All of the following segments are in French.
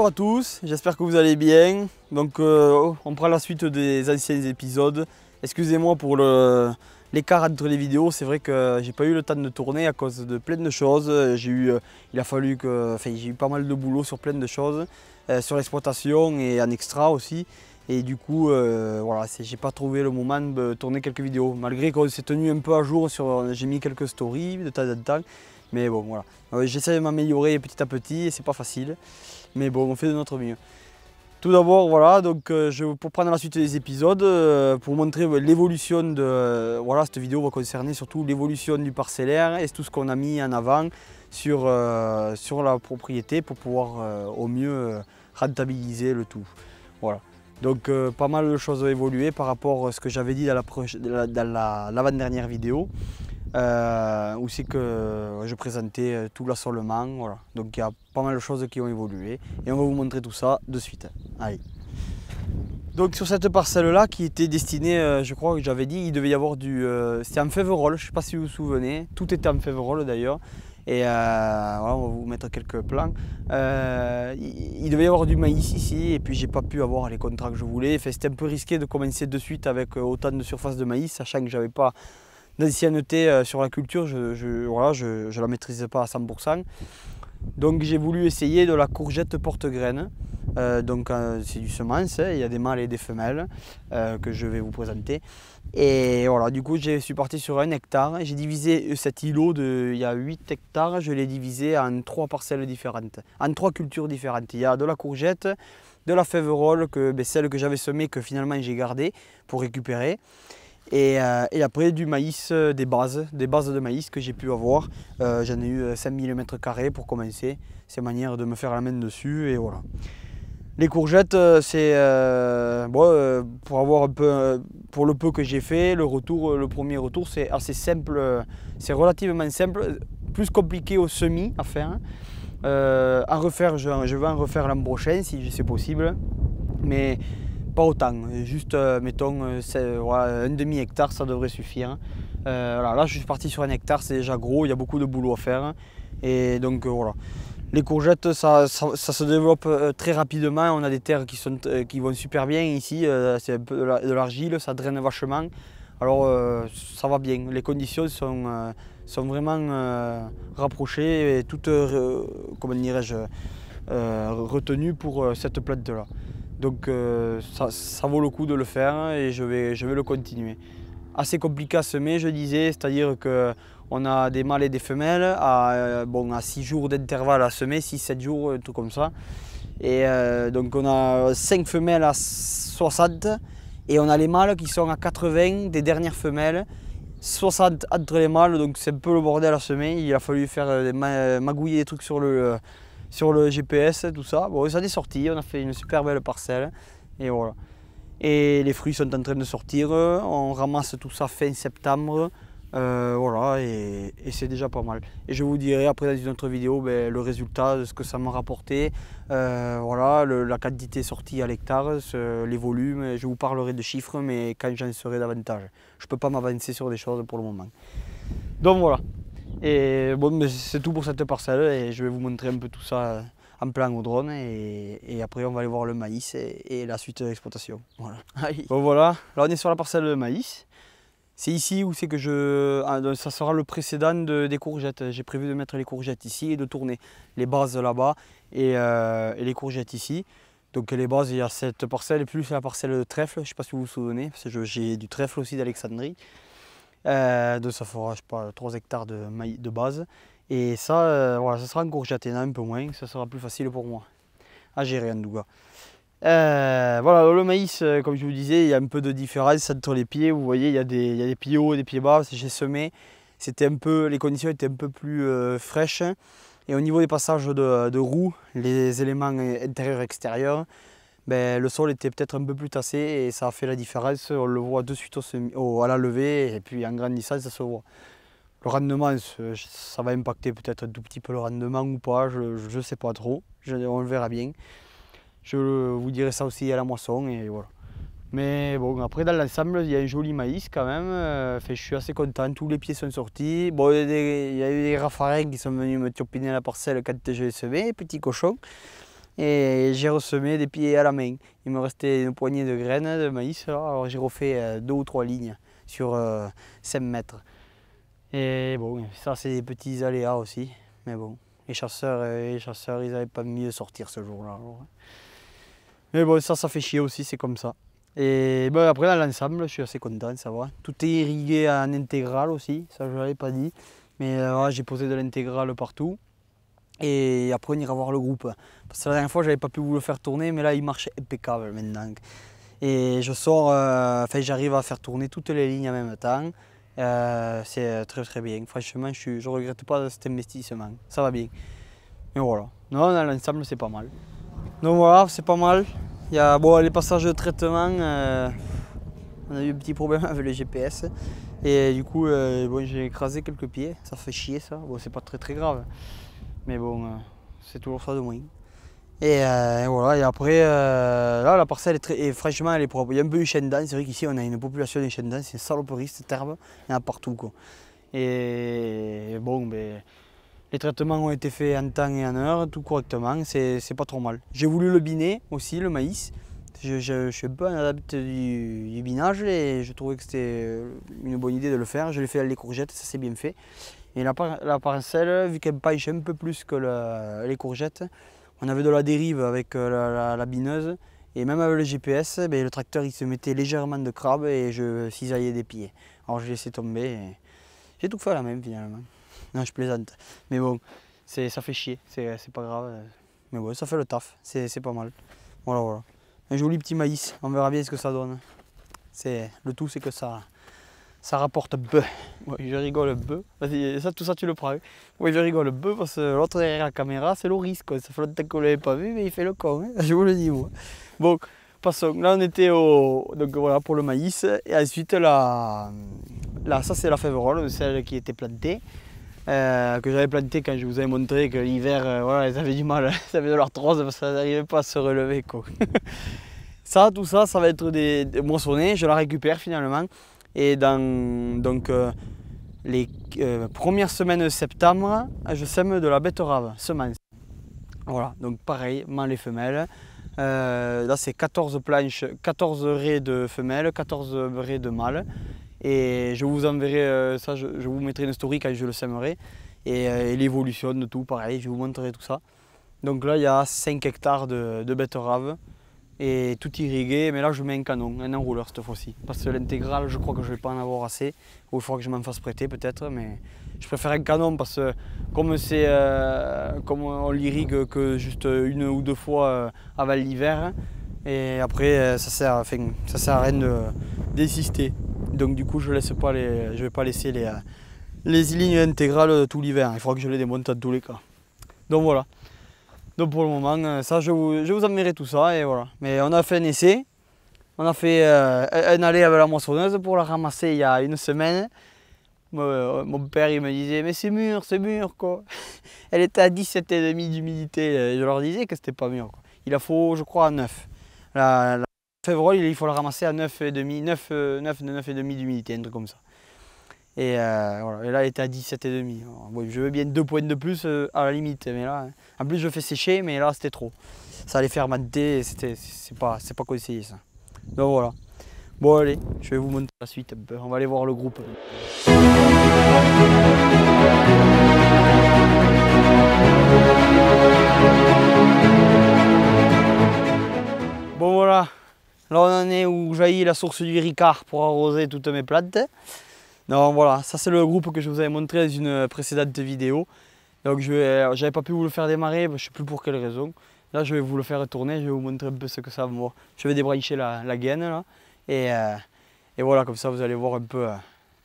Bonjour à tous, j'espère que vous allez bien. Donc on prend la suite des anciens épisodes. Excusez-moi pour l'écart entre les vidéos, c'est vrai que j'ai pas eu le temps de tourner à cause de plein de choses. J'ai eu pas mal de boulot sur plein de choses, sur l'exploitation et en extra aussi. Et du coup, voilà, j'ai pas trouvé le moment de tourner quelques vidéos. Malgré qu'on s'est tenu un peu à jour, j'ai mis quelques stories de temps en temps. Mais bon, voilà. J'essaie de m'améliorer petit à petit et c'est pas facile. Mais bon, on fait de notre mieux. Tout d'abord, voilà, donc pour prendre la suite des épisodes, pour montrer l'évolution de... voilà, cette vidéo va concerner surtout l'évolution du parcellaire et tout ce qu'on a mis en avant sur la propriété pour pouvoir au mieux rentabiliser le tout. Voilà. Donc pas mal de choses ont évolué par rapport à ce que j'avais dit dans l'avant-dernière vidéo. Où c'est que je présentais tout l'assolement, voilà. Donc il y a pas mal de choses qui ont évolué et on va vous montrer tout ça de suite. Allez. Donc sur cette parcelle là qui était destinée, je crois que j'avais dit, il devait y avoir c'était en féverole, je ne sais pas si vous vous souvenez, tout était en féverole d'ailleurs. Et voilà, on va vous mettre quelques plans. Il devait y avoir du maïs ici et puis j'ai pas pu avoir les contrats que je voulais. Enfin, c'était un peu risqué de commencer de suite avec autant de surface de maïs, sachant que j'avais pas d'ancienneté sur la culture, je la maîtrisais pas à 100%. Donc j'ai voulu essayer de la courgette porte-graine. C'est du semence, il y a des mâles et des femelles que je vais vous présenter. Et voilà, du coup je suis parti sur 1 hectare. J'ai divisé cet îlot, il y a 8 hectares, je l'ai divisé en 3 parcelles différentes, en 3 cultures différentes. Il y a de la courgette, de la féverole, celle que j'avais semée que finalement j'ai gardée pour récupérer. Et après du maïs, des bases de maïs que j'ai pu avoir. J'en ai eu 5000 m² pour commencer. C'est manière de me faire la main dessus et voilà. Les courgettes, c'est pour avoir un peu, pour le peu que j'ai fait, le premier retour c'est assez simple, c'est relativement simple, plus compliqué au semis à faire. Je vais en refaire l'an prochain si c'est possible, mais pas autant, juste mettons voilà, un demi-hectare ça devrait suffire. Voilà, là je suis parti sur 1 hectare, c'est déjà gros, il y a beaucoup de boulot à faire. Et donc voilà. Les courgettes ça se développe très rapidement, on a des terres qui vont super bien ici, c'est un peu de l'argile, ça draine vachement. Alors ça va bien, les conditions sont vraiment rapprochées et toutes comment dirais-je, retenues pour cette plante là. Donc ça vaut le coup de le faire et je vais le continuer. Assez compliqué à semer, je disais, c'est-à-dire qu'on a des mâles et des femelles à 6 jours d'intervalle à semer, 6-7 jours, un truc comme ça. Et donc on a 5 femelles à 60 et on a les mâles qui sont à 80 des dernières femelles, 60 entre les mâles, donc c'est un peu le bordel à semer. Il a fallu faire magouiller des trucs sur le GPS, tout ça. Bon, ça est sorti, on a fait une super belle parcelle et voilà. Et les fruits sont en train de sortir, on ramasse tout ça fin septembre, voilà, et c'est déjà pas mal. Et je vous dirai après dans une autre vidéo le résultat de ce que ça m'a rapporté, voilà, la quantité sortie à l'hectare, les volumes, je vous parlerai de chiffres, mais quand j'en saurai davantage. Je ne peux pas m'avancer sur des choses pour le moment. Donc voilà. Et bon, c'est tout pour cette parcelle et je vais vous montrer un peu tout ça en plan au drone et après on va aller voir le maïs et la suite de l'exploitation. Voilà. Bon voilà, là on est sur la parcelle de maïs. C'est ici où c'est que ça sera le précédent des courgettes. J'ai prévu de mettre les courgettes ici et de tourner les bases là-bas et les courgettes ici. Donc les bases, il y a cette parcelle et plus la parcelle de trèfle, je ne sais pas si vous vous souvenez, parce que j'ai du trèfle aussi d'Alexandrie. Donc ça fera, je sais pas, 3 hectares de base. Et ça, voilà, ça sera en courgette, il y en a un peu moins, ça sera plus facile pour moi à gérer en tout cas. Voilà, le maïs, comme je vous disais, il y a un peu de différence entre les pieds. Vous voyez, il y a des pieds hauts et des pieds bas. J'ai semé, les conditions étaient un peu plus fraîches. Et au niveau des passages de roues, les éléments intérieurs et extérieurs, le sol était peut-être un peu plus tassé et ça a fait la différence. On le voit de suite à la levée et puis en grandissant, ça se voit. Le rendement, ça va impacter peut-être un tout petit peu le rendement ou pas, je ne sais pas trop, on le verra bien. Je vous dirai ça aussi à la moisson et voilà. Mais bon, après dans l'ensemble, il y a un joli maïs quand même, je suis assez content, tous les pieds sont sortis. Bon, il y a eu des raffarins qui sont venus me topiner la parcelle quand je l'ai semé, petits cochons. et j'ai ressemé des pieds à la main. Il me restait une poignée de graines de maïs, là. Alors j'ai refait 2 ou 3 lignes sur 5 mètres. Et bon, ça c'est des petits aléas aussi, mais bon, les chasseurs, ils n'avaient pas mieux sortir ce jour-là. Mais bon, ça fait chier aussi, c'est comme ça. Et bon, après dans l'ensemble, je suis assez content, ça va. Tout est irrigué en intégrale aussi, ça je ne l'avais pas dit. Mais voilà, j'ai posé de l'intégrale partout. Et après on ira voir le groupe. Parce que la dernière fois j'avais pas pu vous le faire tourner, mais là il marche impeccable maintenant. Et je sors, j'arrive à faire tourner toutes les lignes en même temps. C'est très bien. Franchement, je regrette pas cet investissement. Ça va bien. Mais voilà. Non, dans l'ensemble, c'est pas mal. Donc voilà, c'est pas mal. Il y a bon, les passages de traitement. On a eu un petit problème avec le GPS. Et du coup, bon, j'ai écrasé quelques pieds. Ça fait chier ça. Bon, c'est pas très grave. Mais bon, c'est toujours ça de moins. Et voilà, et après, là la parcelle est très, et franchement elle est propre. Il y a un peu de chien d'âne, c'est vrai qu'ici on a une population de chiens d'âne, c'est une saloperie cette herbe, il y en a partout quoi. Et bon, ben, les traitements ont été faits en temps et en heure, tout correctement, c'est pas trop mal. J'ai voulu le biner aussi, le maïs. Je suis un peu un adepte du binage et je trouvais que c'était une bonne idée de le faire. Je l'ai fait avec les courgettes, ça s'est bien fait. Et la parcelle, vu qu'elle penche un peu plus que les courgettes, on avait de la dérive avec la bineuse et même avec le GPS, ben, le tracteur il se mettait légèrement de crabe et je cisaillais des pieds. Alors je laissais tomber et j'ai tout fait à la même finalement. Non, je plaisante. Mais bon, ça fait chier, c'est pas grave. Mais bon, ça fait le taf, c'est pas mal. Voilà. Un joli petit maïs, on verra bien ce que ça donne. Le tout c'est que ça rapporte peu. Ouais, je rigole un peu. Tout ça tu le prends. Oui, je rigole un peu parce que l'autre derrière la caméra, c'est Loris. Quoi. Ça fait longtemps qu'on ne l'avait pas vu, mais il fait le con. Hein. Je vous le dis, moi. Bon, passons. Là, on était donc voilà, pour le maïs. Et ensuite, là ça, c'est la févrole, celle qui était plantée. Que j'avais plantée quand je vous avais montré que l'hiver, voilà, elles avaient du mal. Elles avaient de l'arthrose parce qu'elles n'arrivaient pas à se relever. Quoi. Tout ça, ça va être des moissonnés. Je la récupère finalement. Et dans les premières semaines de septembre, je sème de la betterave, semence. Voilà, donc pareil, mâles et femelles. Là c'est 14 planches, 14 raies de femelles, 14 raies de mâles. Et je vous enverrai ça, je vous mettrai une story quand je le sèmerai. Et l'évolution de tout, pareil, je vous montrerai tout ça. Donc là il y a 5 hectares de betterave. Et tout irrigué, mais là je mets un canon, un enrouleur cette fois-ci. Parce que l'intégrale, je crois que je ne vais pas en avoir assez, ou il faudra que je m'en fasse prêter peut-être, mais je préfère un canon parce que comme on l'irrigue que juste 1 ou 2 fois avant l'hiver, et après ça sert à rien d'insister. Donc du coup je ne vais pas laisser les lignes intégrales tout l'hiver, il faudra que je les démonte à tous les cas. Donc voilà. Donc pour le moment, ça je vous enverrai tout ça et voilà. Mais on a fait un essai, on a fait un aller avec la moissonneuse pour la ramasser il y a 1 semaine. Mon père il me disait mais c'est mûr quoi. Elle était à 17,5 d'humidité, je leur disais que c'était pas mûr quoi. Il la faut je crois à 9. La févrole il faut la ramasser à 9,5 d'humidité, un truc comme ça. Et voilà, et là elle était à 17,5. Bon, je veux bien 2 points de plus à la limite, mais là, en plus je fais sécher, mais là c'était trop. Ça allait fermenter, c'est pas conseillé ça. Donc voilà. Bon allez, je vais vous montrer la suite un peu. On va aller voir le groupe. Bon voilà, là on en est où jaillit la source du Ricard pour arroser toutes mes plantes. Donc voilà, ça c'est le groupe que je vous avais montré dans une précédente vidéo. Donc j'avais pas pu vous le faire démarrer, je ne sais plus pour quelle raison. Là je vais vous le faire tourner, je vais vous montrer un peu ce que ça va. Je vais débrancher la gaine là. Et voilà, comme ça vous allez voir un peu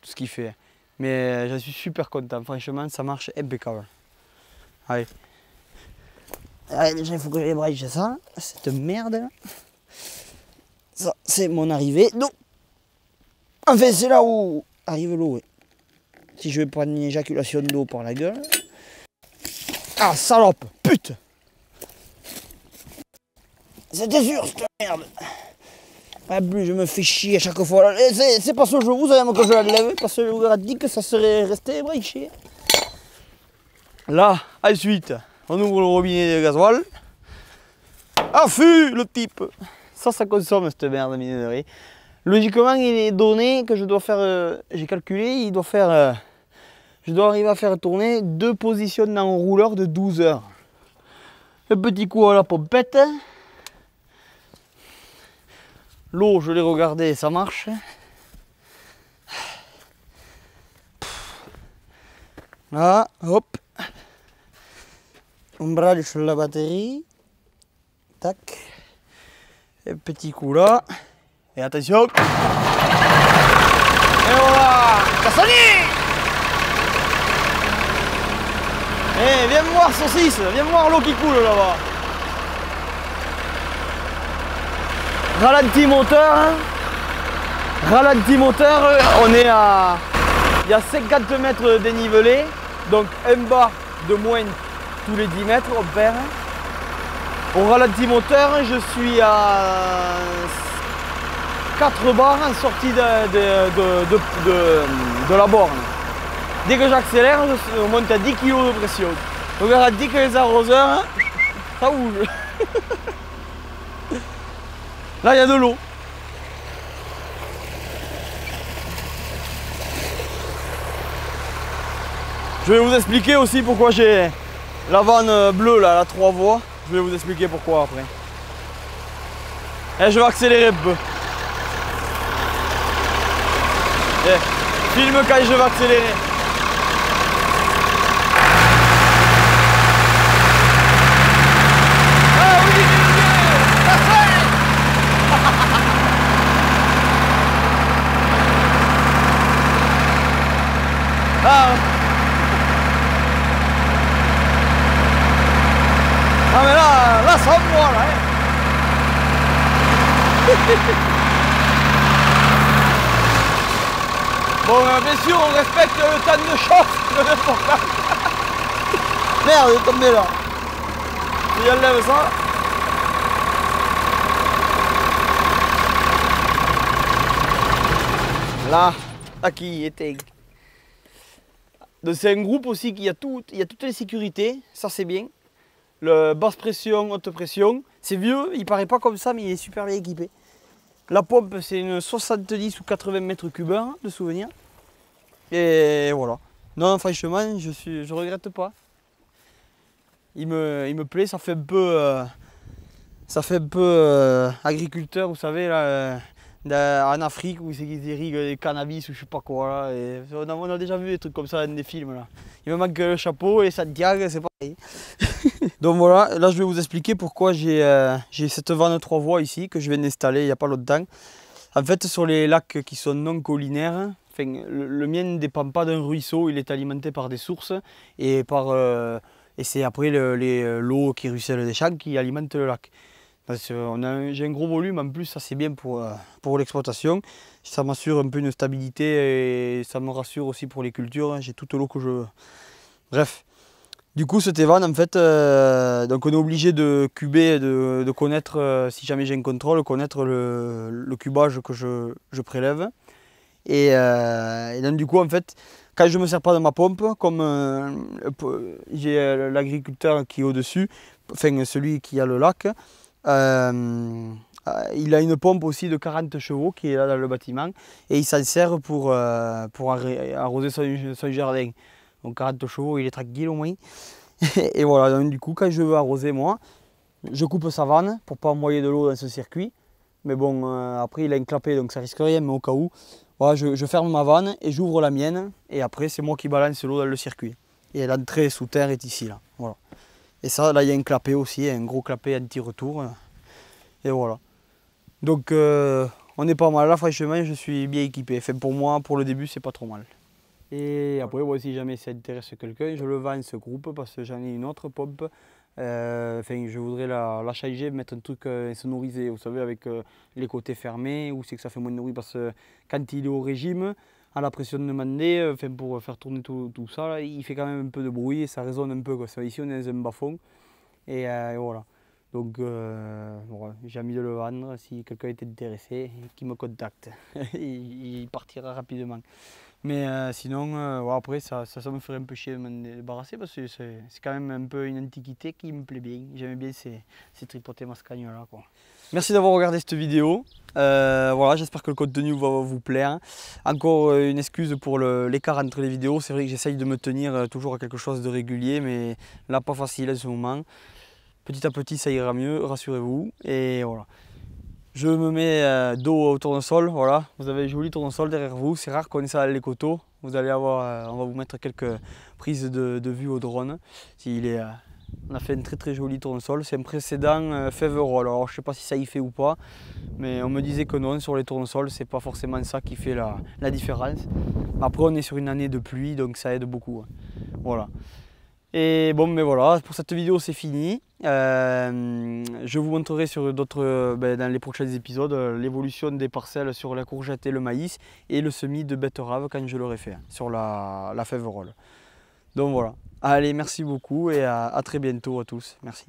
tout ce qu'il fait. Mais je suis super content, franchement ça marche impeccable. Allez. Allez, déjà il faut que je débranche ça, cette merde là. Ça c'est mon arrivée. Non. Enfin c'est là où arrive l'eau, oui. Si je vais prendre une éjaculation d'eau par la gueule. Ah, salope, pute! C'était sûr, cette merde! En plus, je me fais chier à chaque fois. C'est parce que je vous aime que je l'enlève, parce que je vous ai dit que ça serait resté branché. Là, ensuite, on ouvre le robinet de gasoil. Affût le type. Ça consomme cette merde de minerai. Logiquement, il est donné que je dois faire, j'ai calculé, il doit faire, je dois arriver à faire tourner 2 positions dans un rouleur de 12 heures. Un petit coup à la pompette. L'eau, je l'ai regardé, ça marche. Là, hop. On branche la batterie. Tac. Un petit coup là. Et attention. Et voilà. Cassoni. Eh, viens me voir saucisse. Viens me voir l'eau qui coule là-bas. Ralenti moteur. Hein. Ralenti moteur. On est à... Il y a 50 mètres de dénivelé. Donc un bar de moins tous les 10 mètres on perd. Au ralenti moteur, je suis à 4 bars en sortie de la borne. Dès que j'accélère, je monte à 10 kg de pression. Donc on dit que les arroseurs, ça bouge. Là il y a de l'eau. Je vais vous expliquer aussi pourquoi j'ai la vanne bleue là, la 3 voies. Je vais vous expliquer pourquoi après. Et je vais accélérer un peu. Et filme quand je vais accélérer. Ah oui, ah. Ah mais là ça envoie là hein. Bon bien sûr on respecte le temps de chauffe de l'important. Merde il est tombé là. Si j'enlève ça. Là, qui était. Donc c'est un groupe aussi qui a toutes les sécurités, ça c'est bien. Le basse pression, haute pression, c'est vieux, il paraît pas comme ça mais il est super bien équipé. La pompe c'est une 70 ou 80 mètres cubes de souvenir. Et voilà. Non franchement je regrette pas. Il me plaît, ça fait un peu, agriculteur, vous savez là, en Afrique où c'est qu'ils irriguent des cannabis ou je sais pas quoi là. Et on a déjà vu des trucs comme ça dans des films là. Il me manque le chapeau et Santiago, c'est pareil. Donc voilà, là je vais vous expliquer pourquoi j'ai cette vanne 3 voies ici que je viens d'installer il n'y a pas longtemps. En fait sur les lacs qui sont non collinaires, enfin, le mien ne dépend pas d'un ruisseau, il est alimenté par des sources et c'est après l'eau qui ruisselle des champs qui alimente le lac. J'ai un gros volume en plus, ça c'est bien pour l'exploitation. Ça m'assure un peu une stabilité et ça me rassure aussi pour les cultures. J'ai toute l'eau que je veux. Bref. Du coup, cette vanne, en fait, donc on est obligé de cuber, de connaître, si jamais j'ai un contrôle, connaître le cubage que je prélève. Et donc du coup, en fait, quand je ne me sers pas de ma pompe, comme j'ai l'agriculteur qui est au-dessus, enfin celui qui a le lac, il a une pompe aussi de 40 chevaux qui est là dans le bâtiment et il s'en sert pour arroser son jardin. Donc 40 chevaux, il est tranquille au moins. Et voilà, donc du coup, quand je veux arroser moi, je coupe sa vanne pour ne pas envoyer de l'eau dans ce circuit. Mais bon, après il a un clapet donc ça risque rien, mais au cas où, voilà, je ferme ma vanne et j'ouvre la mienne. Et après, c'est moi qui balance l'eau dans le circuit. Et l'entrée sous terre est ici, là. Voilà. Et ça, là, il y a un clapet aussi, un gros clapet anti-retour. Et voilà. Donc, on est pas mal. Là, franchement, je suis bien équipé. Enfin, pour moi, pour le début, c'est pas trop mal. Et après, moi, si jamais ça intéresse quelqu'un, je le vends ce groupe parce que j'en ai une autre pompe. Enfin, je voudrais la changer, mettre un truc sonorisé, vous savez, avec les côtés fermés, ou c'est que ça fait moins de bruit parce que quand il est au régime, à la pression demandée, enfin, pour faire tourner tout ça, là, il fait quand même un peu de bruit et ça résonne un peu, quoi. Ici, on est dans un bas-fond et voilà. Donc voilà, j'ai envie de le vendre. Si quelqu'un est intéressé, qu'il me contacte. Il partira rapidement. Mais sinon, ouais, après ça me ferait un peu chier de m'en débarrasser parce que c'est quand même un peu une antiquité qui me plaît bien. J'aime bien ces tripotés mascagnes là, quoi. Merci d'avoir regardé cette vidéo. Voilà, j'espère que le contenu va vous plaire. Encore une excuse pour l'écart entre les vidéos. C'est vrai que j'essaye de me tenir toujours à quelque chose de régulier, mais là pas facile en ce moment. Petit à petit ça ira mieux, rassurez-vous. Et voilà. Je me mets dos au tournesol, voilà. Vous avez un joli tournesol derrière vous. C'est rare qu'on ait ça dans les coteaux. Vous allez avoir, on va vous mettre quelques prises de vue au drone. On a fait un très joli tournesol. C'est un précédent Faverolles. Alors je ne sais pas si ça y fait ou pas, mais on me disait que non, sur les tournesols, c'est pas forcément ça qui fait la différence. Après, on est sur une année de pluie, donc ça aide beaucoup. Voilà. Et bon, mais voilà, pour cette vidéo, c'est fini. Je vous montrerai sur dans les prochains épisodes l'évolution des parcelles sur la courgette et le maïs et le semis de betterave quand je l'aurai fait sur la Faverolles. Donc voilà. Allez, merci beaucoup et à très bientôt à tous. Merci.